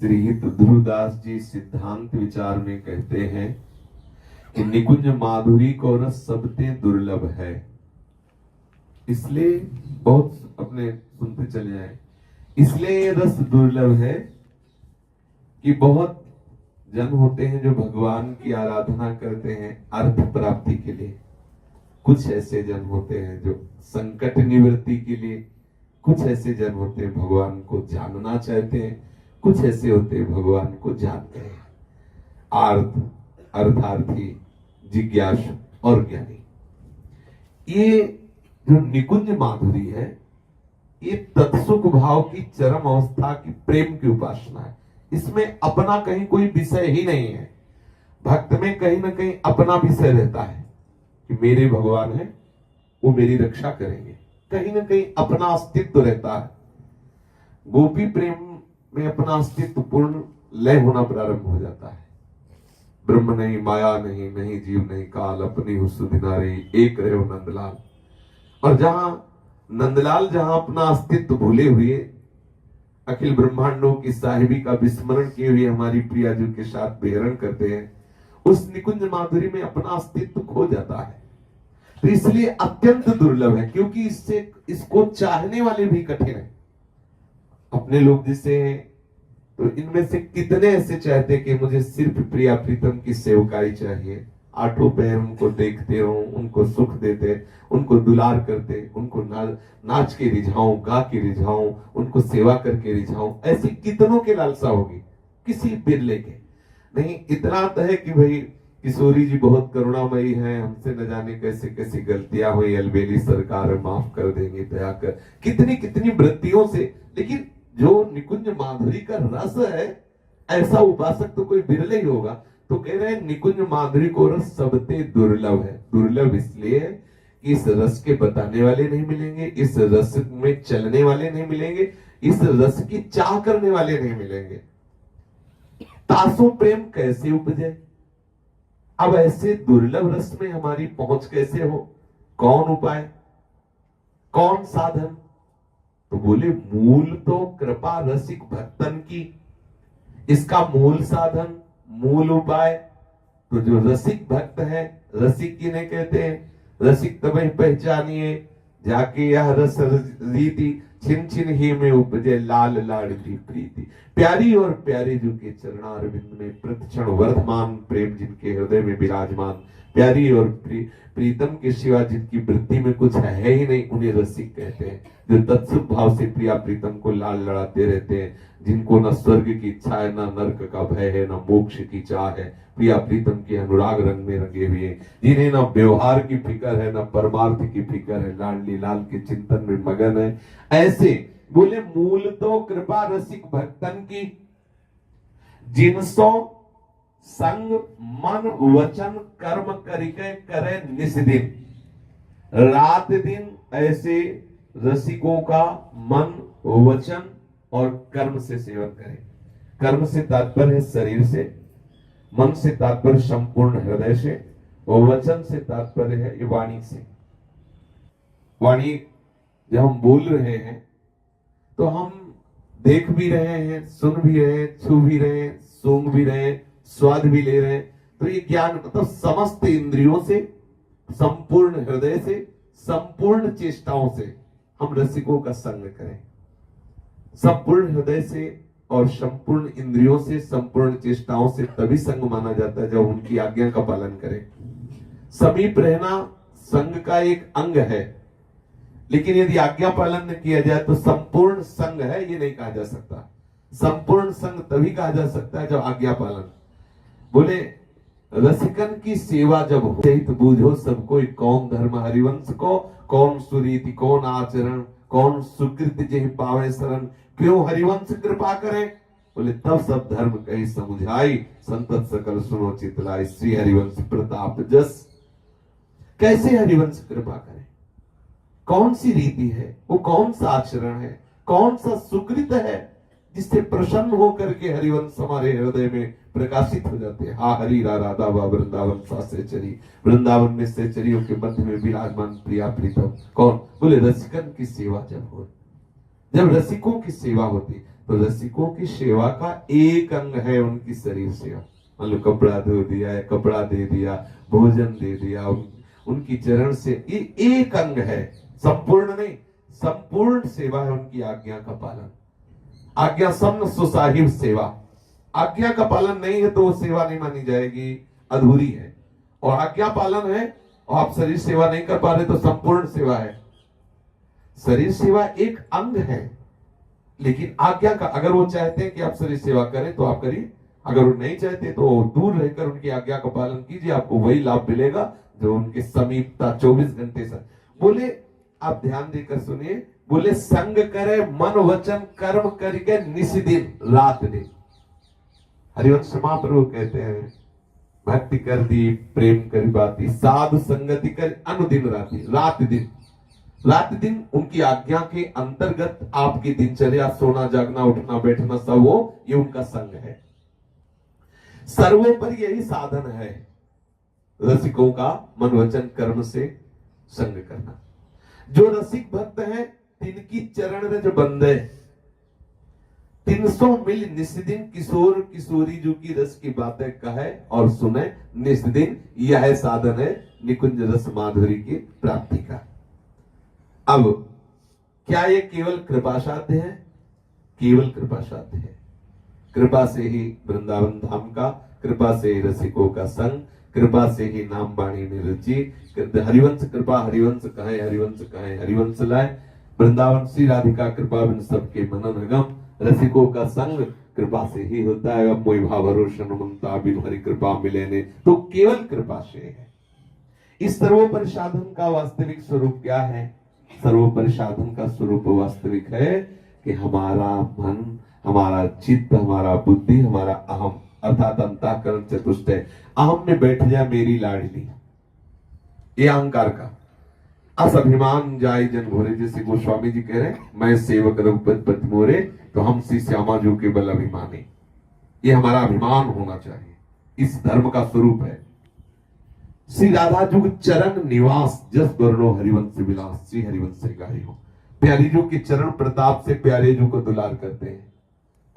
श्री ध्रुवदास जी सिद्धांत विचार में कहते हैं कि निकुंज माधुरी को रस सबते दुर्लभ है। इसलिए बहुत अपने सुनते चले आए, इसलिए ये रस दुर्लभ है कि बहुत जन होते हैं जो भगवान की आराधना करते हैं अर्थ प्राप्ति के लिए। कुछ ऐसे जन होते हैं जो संकट निवृत्ति के लिए, कुछ ऐसे जन होते हैं भगवान को जानना चाहते हैं, कुछ ऐसे होते हैं भगवान को जानते हैं। आर्थ, अर्थार्थी, जिज्ञासु और ज्ञानी। ये जो निकुंज माधुरी है, ये तत्सुख भाव की चरम अवस्था की प्रेम की उपासना है। इसमें अपना कहीं कोई विषय ही नहीं है। भक्त में कहीं ना कहीं अपना विषय रहता है कि मेरे भगवान है, वो मेरी रक्षा करेंगे। कहीं ना कहीं अपना अस्तित्व रहता है। गोपी प्रेम में अपना अस्तित्व पूर्ण लय होना प्रारंभ हो जाता है। ब्रह्म नहीं, माया नहीं, नहीं जीव नहीं काल, अपनी हुस्न एक रहे हो नंदलाल। और जहां नंदलाल जहां अपना अस्तित्व भूले हुए अखिल ब्रह्मांडों की साहिबी का विस्मरण किए हुए हमारी प्रिया जी के साथ विहरण करते हैं, उस निकुंज माधुरी में अपना अस्तित्व खो जाता है। तो इसलिए अत्यंत दुर्लभ है, क्योंकि इसको चाहने वाले भी कठिन है। अपने लोग जिसे हैं तो इनमें से कितने ऐसे चाहते कि मुझे सिर्फ प्रिया प्रीतम की सेवकाई चाहिए, आठों पैर उनको देखते रहो, उनको सुख देते, उनको दुलार करते, उनको नाच के रिझाऊं, गा के रिझाऊं, उनको सेवा करके रिझाऊं। ऐसी कितनों के लालसा होगी, किसी बिरले के नहीं। इतना तो है कि भाई किशोरी जी बहुत करुणामयी हैं, हमसे न जाने कैसे कैसी गलतियां हुई, अलबेली सरकार माफ कर देंगे दया कर, कितनी कितनी वृत्तियों से। लेकिन जो निकुंज माधुरी का रस है, ऐसा उपासक तो कोई बिरले ही होगा। तो कह रहे हैं निकुंज माधुरी को रस सबते दुर्लभ है। दुर्लभ इसलिए कि इस रस के बताने वाले नहीं मिलेंगे, इस रस में चलने वाले नहीं मिलेंगे, इस रस की चाह करने वाले नहीं मिलेंगे। तासो प्रेम कैसे उपजे? अब ऐसे दुर्लभ रस में हमारी पहुंच कैसे हो? कौन उपाय, कौन साधन? तो बोले मूल तो कृपा रसिक भक्तन की। इसका मूल साधन, मूल उपाय तो जो रसिक भक्त है, रसिक किन्हें कहते हैं? रसिक तब पहचानिए जाके यह रस रीति छिन छिन ही में उपजे लाल लाडली प्रीति। प्यारी और प्यारे जो के चरणारविंद में प्रतिक्षण वर्धमान प्रेम जिनके हृदय में विराजमान, प्यारी और प्रीतम के सिवा जिनकी वृत्ति में कुछ है ही नहीं, उन्हें रसिक कहते हैं। जो तत्सुख भाव से प्रिया प्रीतम को लाल लड़ाते रहते हैं, जिनको न स्वर्ग की इच्छा है, न नर्क का भय है, न मोक्ष की चाह है, प्रिया प्रीतम के अनुराग रंग में रंगे हुए, जिन्हें न व्यवहार की फिक्र है, न परमार्थ की फिक्र है, लाडली लाल के चिंतन में मगन है। ऐसे बोले मूल तो कृपा रसिक भक्तन की, जिनसो संग मन वचन कर्म करके करे निस्दिन। रात दिन ऐसे रसिकों का मन वचन और कर्म से सेवन करें। कर्म से तात्पर्य है शरीर से, मन से तात्पर्य संपूर्ण हृदय से, और वचन से तात्पर्य है वाणी से। वाणी जब हम बोल रहे हैं तो हम देख भी रहे हैं, सुन भी रहे हैं, छू भी रहे हैं, सूंघ भी रहे हैं, स्वाद भी ले रहे हैं। तो ये ज्ञान मतलब समस्त इंद्रियों से, संपूर्ण हृदय से, संपूर्ण चेष्टाओं से हम रसिकों का संग करें। संपूर्ण हृदय से और संपूर्ण इंद्रियों से, संपूर्ण चेष्टाओं से तभी संग माना जाता है जब उनकी आज्ञा का पालन करें। समीप रहना संग का एक अंग है, लेकिन यदि आज्ञा पालन न किया जाए तो संपूर्ण संग है ये नहीं कहा जा सकता। संपूर्ण संग तभी कहा जा सकता है जब आज्ञा पालन। बोले रसिकन की सेवा जब हो तो बूझो सब कोई, कौन धर्म हरिवंश को, कौन सुरीति, कौन आचरण, कौन सुकृत जेहि पावे शरण, क्यों हरिवंश कृपा करे? बोले तब सब धर्म कही समुझाई, संतत सकल सुनो चितलाई, श्री हरिवंश प्रताप जस। कैसे हरिवंश कृपा करे? कौन सी रीति है वो, कौन सा आचरण है, कौन सा सुकृत है जिससे प्रसन्न होकर के हरिवंश हमारे हृदय में प्रकाशित हो जाते हैं। हा हरि राधा बा वृंदावन से चरी, वृंदावन में से चरियों के मध्य में विराजमान प्रिया प्रीतम। कौन? बोले रसिकन की सेवा जब हो, जब रसिकों की सेवा होती तो रसिकों की सेवा का एक अंग है उनकी शरीर सेवा। मान लो कपड़ा धो दिया, कपड़ा दे दिया, भोजन दे दिया, उनकी चरण से ये एक अंग है, संपूर्ण नहीं, संपूर्ण सेवा है उनकी आज्ञा का पालन। आज्ञा सम सुसाहिब सेवा, आज्ञा का पालन नहीं है तो वो सेवा नहीं मानी जाएगी, अधूरी है। और आज्ञा पालन है और आप शरीर सेवा नहीं कर पा रहे तो संपूर्ण सेवा है। शरीर सेवा एक अंग है, लेकिन आज्ञा का, अगर वो चाहते हैं कि आप शरीर सेवा करें तो आप करिए, अगर वो नहीं चाहते तो दूर रहकर उनकी आज्ञा का पालन कीजिए, आपको वही लाभ मिलेगा जो उनके समीपता 24 घंटे से। बोले आप ध्यान देकर सुनिए, बोले संग करे मन वचन कर्म करके निस्दिन रात दिन। हरिवंश महाप्रभु कहते हैं भक्ति कर दी प्रेम करी बाती, साधु संगति कर अनुदिन राति, रात दिन। रात दिन उनकी आज्ञा के अंतर्गत आपकी दिनचर्या, सोना जागना उठना बैठना सब वो, ये उनका संग है। सर्वोपरि यही साधन है रसिकों का मन वचन कर्म से संग करना। जो रसिक भक्त हैं तिनकी चरण रज बंदे, 300 मील निस्दिन किशोर किशोरी जो की रस की बातें कहे और सुने निस्दिन, यह साधन है निकुंज रस माधुरी की प्राप्ति का। अब क्या ये केवल कृपा साध्य है? केवल कृपा साध्य है। कृपा से ही वृंदावन धाम का, कृपा से ही रसिकों का संग, कृपा से ही नाम वाणी में रुचि। हरिवंश कृपा हरिवंश कहे, हरिवंश कहे हरिवंश लाए। वृंदावन श्री राधिका कृपा बिन सबके मनन गम, रसिकों का संग कृपा से ही होता है। अब मोहि भाव भरोसन ममता बिन हरि कृपा मिले ने, तो केवल कृपा से है। इस सर्वोपरि साधन का वास्तविक स्वरूप क्या है? सर्वोपरि साधन का स्वरूप वास्तविक है कि हमारा मन, हमारा चित्त, हमारा बुद्धि, हमारा अहम अर्थात अंतःकरण चतुष्टय, अहम में बैठ जाए मेरी लाडली, ये अहंकार का असभिमान जाय जन घोरे। जैसे गोस्वामी जी कह रहे हैं मैं सेवक रघुपति पति मोरे, तो हम श्री श्यामा जो के बल अभिमानी, ये हमारा अभिमान होना चाहिए। इस धर्म का स्वरूप है। श्री राधा जुग चरण निवास जस वर्णो हरिवंश विलास, श्री हरिवंश से गाई हो। प्यारी जी के चरण प्रताप से प्यारे जी को दुलार करते हैं।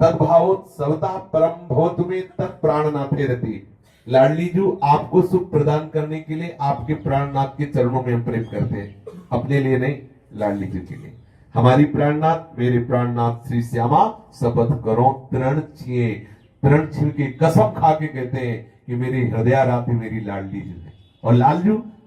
तद्भावोत सवता परम भवतु में तत् प्राणनाथे रति। लाडली जी आपको सुख प्रदान करने के लिए आपके प्राणनाथ के चरणों में हम प्रेम करते हैं, अपने लिए नहीं, लाडली जी के लिए। हमारी प्राणनाथ, मेरे प्राणनाथ श्री श्यामा, शपथ करो तृण छिए, तृण छिल के कसम खा के कहते हैं कि मेरी हृदयाराध्य मेरी लाडली जी है। और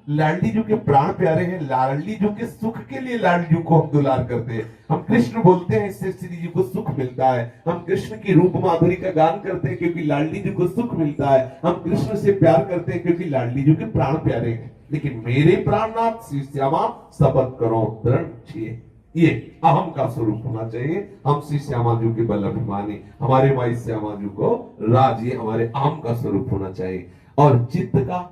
लाडली जी के प्राण प्यारे हैं। लाडली जी के सुख के लिए लाडली जी को हम दुलार करते हैं। हम कृष्ण बोलते हैं, इससे श्री जी को सुख मिलता है। हम कृष्ण की रूप माधुरी का गान करते हैं क्योंकि लाडली जी को सुख मिलता है। हम कृष्ण से प्यार करते हैं क्योंकि लाडली जी के प्राण प्यारे हैं। लेकिन मेरे प्राणनाथ श्री श्यामा, शपथ करो दृढ़ छिए, ये अहम का स्वरूप होना चाहिए। हम श्री श्यामा जी के बल अभिमानी, हमारे माई श्यामा जी को राज, ये हमारे अहम का स्वरूप होना चाहिए। और चित्त का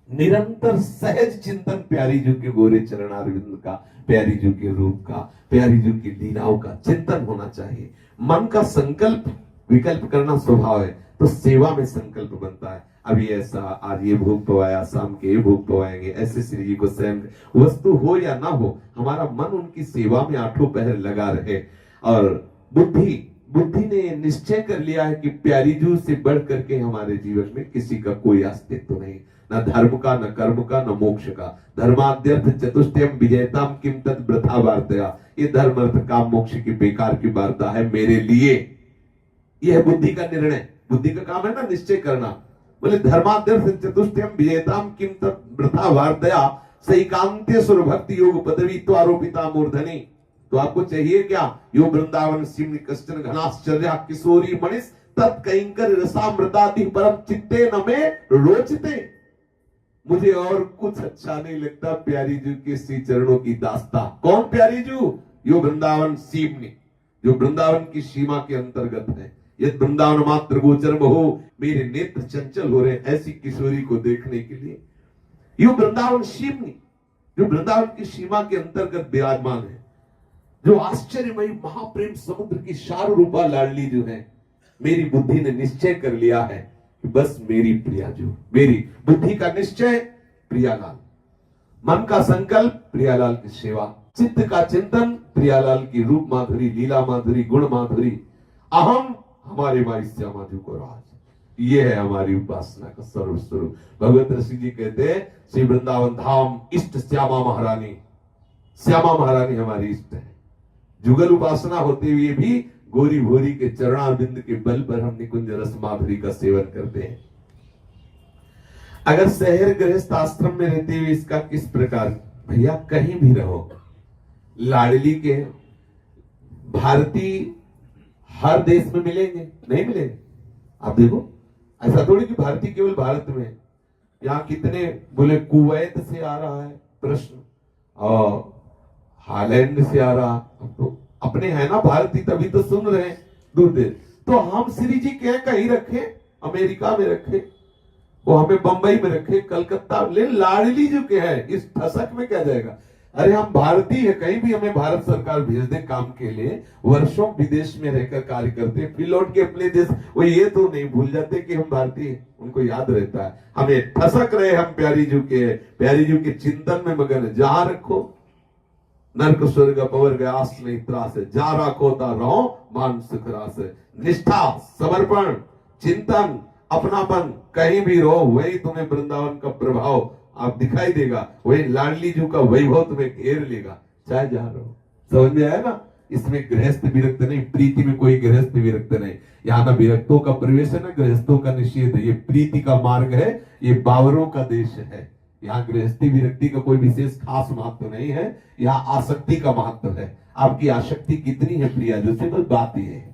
निरंतर सहज चिंतन प्यारी जी के गोरे चरणारविंद का, प्यारी जी के रूप का, प्यारी जी की लीलाओं का चिंतन होना चाहिए। मन का संकल्प विकल्प करना स्वभाव है, तो सेवा में संकल्प बनता है। अभी ऐसा आज ये भोग पवाया, शाम के ये भोग पवाएंगे, ऐसे श्री जी को स्वयं वस्तु हो या ना हो, हमारा मन उनकी सेवा में आठों पहर लगा रहे। और बुद्धि ने निश्चय कर लिया है कि प्यारी जी से बढ़ करके हमारे जीवन में किसी का कोई अस्तित्व नहीं, न धर्म का, न कर्म का, न मोक्ष का। धर्माद्यर्थ चतुष्टयम विजयताम किम तद वृथा वार्तया। ये धर्म अर्थ काम मोक्ष की बेकार की वार्ता है मेरे लिए। यह बुद्धि का निर्णय, बुद्धि का काम है ना निश्चय करना। बोले धर्माद्यर्थ चतुष्टयम विजयताम किम तद वृथा वार्तया सैकांत्य सुर भक्ति योग पदवी तो आरोपिता मूर्धनी। तो आपको चाहिए क्या? यो वृंदावन सिंह कश्चन घनाश्चर्या किशोरी मणिस तत्कैंकर रसामृतादि परम चित्ते न में रोचते। मुझे और कुछ अच्छा नहीं लगता प्यारी जी के श्री चरणों की दास्ता। कौन प्यारी जी? यो वृंदावन सीमनी, जो वृंदावन की सीमा के अंतर्गत है। ये वृंदावन मात्र गोचर हो, मेरे नेत्र चंचल हो रहे ऐसी किशोरी को देखने के लिए। यो वृंदावन सीमनी, जो वृंदावन की सीमा के अंतर्गत विराजमान है, जो आश्चर्यमयी महाप्रेम समुद्र की सार रूपा लाडली जो है। मेरी बुद्धि ने निश्चय कर लिया है कि बस मेरी प्रिया जो, मेरी बुद्धि का निश्चय प्रियालाल, मन का संकल्प प्रियालाल की सेवा, चित्त का चिंतन, प्रियालाल की रूप माधुरी, लीला माधुरी, गुण माधुरी, अहम हमारे माई श्यामा जी को राज, ये है हमारी उपासना का सर्वस्वरूप। भगवत ऋषि जी कहते हैं श्री वृंदावन धाम इष्ट श्यामा महारानी, श्यामा महारानी हमारी इष्ट है। जुगल उपासना होते हुए भी गोरी भोरी के चरणारविंद के बल पर हम निकुंज रस माधुरी का सेवन करते हैं। अगर शहर गृहस्थ आश्रम में रहते हुए इसका किस प्रकार, भैया कहीं भी रहो, लाडली के भारतीय हर देश में मिलेंगे? नहीं मिलेंगे। आप देखो, ऐसा थोड़ी कि भारतीय केवल भारत में, यहाँ कितने बोले कुवैत से आ रहा है प्रश्न, और हालैंड से आ रहा, तो अपने है ना भारतीय, तभी तो सुन रहे हैं दूर देश। तो हम श्री जी के कहीं रखे, अमेरिका में रखे, वो हमें बंबई में रखे, कलकत्ता ले, लाडली जो के है इस ठसक में क्या जाएगा? अरे हम भारतीय है, कहीं भी हमें भारत सरकार भेज दे काम के लिए, वर्षों विदेश में रहकर कार्य करते, फिर लौट के अपने देश, वो ये तो नहीं भूल जाते कि हम भारतीय, उनको याद रहता है। हमें ठसक रहे हम प्यारी जी के, प्यारी जी के चिंतन में मगन है। जहां रखो नरक स्वर्ग पवर गयास नहीं त्रास, जा रखो ता रहो मान सुख रास। निष्ठा, समर्पण, चिंतन, अपनापन, कहीं भी रहो, वही तुम्हें वृंदावन का प्रभाव आप दिखाई देगा, वही लाडली जी का वैभव तुम्हें घेर लेगा, चाहे जहां रहो। समझ में आया ना? इसमें गृहस्थ विरक्त नहीं, प्रीति में कोई गृहस्थ विरक्त नहीं। यहाँ ना विरक्तों का प्रवेश है, ना गृहस्थों का निषेध है। ये प्रीति का मार्ग है, ये बावरों का देश है। यहाँ गृहस्थी विरक्ति का कोई विशेष खास महत्व नहीं है, यहाँ आसक्ति का महत्व है। आपकी आसक्ति कितनी है प्रिया, जो सिर्फ बात ये है।